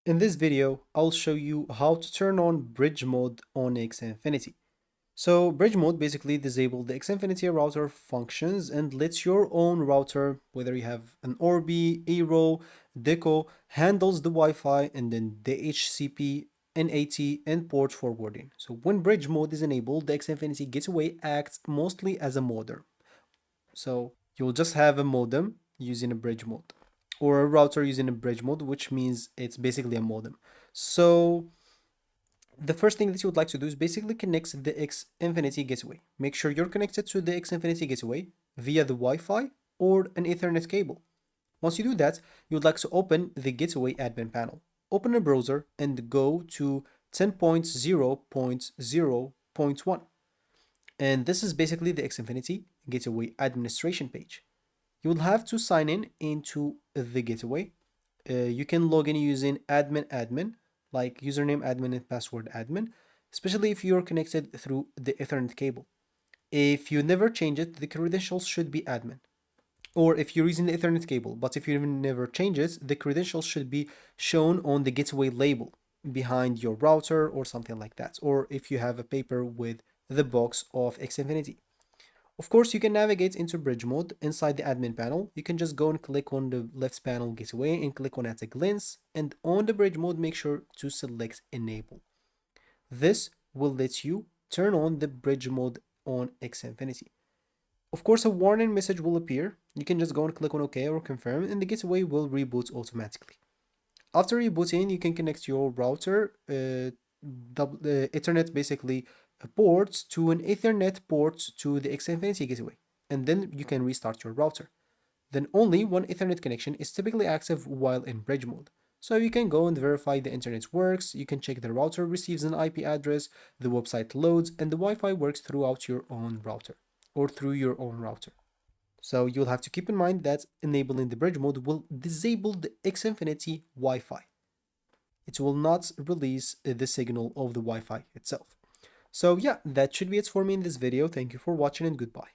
In this video, I'll show you how to turn on bridge mode on Xfinity. So bridge mode basically disables the Xfinity router functions and lets your own router, whether you have an Orbi, Aero, Deco, handles the Wi-Fi and then DHCP, NAT, and port forwarding. So when bridge mode is enabled, the Xfinity gateway acts mostly as a modem. So you'll just have a modem using a bridge mode or a router using a bridge mode, which means it's basically a modem. So the first thing that you would like to do is basically connect the Xfinity gateway. Make sure you're connected to the Xfinity gateway via the Wi-Fi or an Ethernet cable. Once you do that, you would like to open the gateway admin panel. Open a browser and go to 10.0.0.1. And this is basically the Xfinity gateway administration page. You will have to sign in into the gateway. You can log in using admin, like username admin and password admin, especially if you're connected through the Ethernet cable. If you never change it, the credentials should be admin. Or if you're using the Ethernet cable, but if you never change it, the credentials should be shown on the gateway label behind your router or something like that. Or if you have a paper with the box of Xfinity. Of course, you can navigate into bridge mode inside the admin panel. You can just go and click on the left panel gateway and click on at a glance. And on the bridge mode, make sure to select enable. This will let you turn on the bridge mode on Xfinity. Of course, a warning message will appear. You can just go and click on OK or confirm, and the gateway will reboot automatically. After rebooting, you can connect your router, Ethernet basically ports to an Ethernet port to the Xfinity gateway, and then you can restart your router. Then only one Ethernet connection is typically active while in bridge mode. So you can go and verify the internet works, you can check the router receives an IP address, the website loads, and the Wi-Fi works throughout your own router or through your own router. So you'll have to keep in mind that enabling the bridge mode will disable the Xfinity Wi-Fi. It will not release the signal of the Wi-Fi itself. So yeah, that should be it for me in this video. Thank you for watching and goodbye.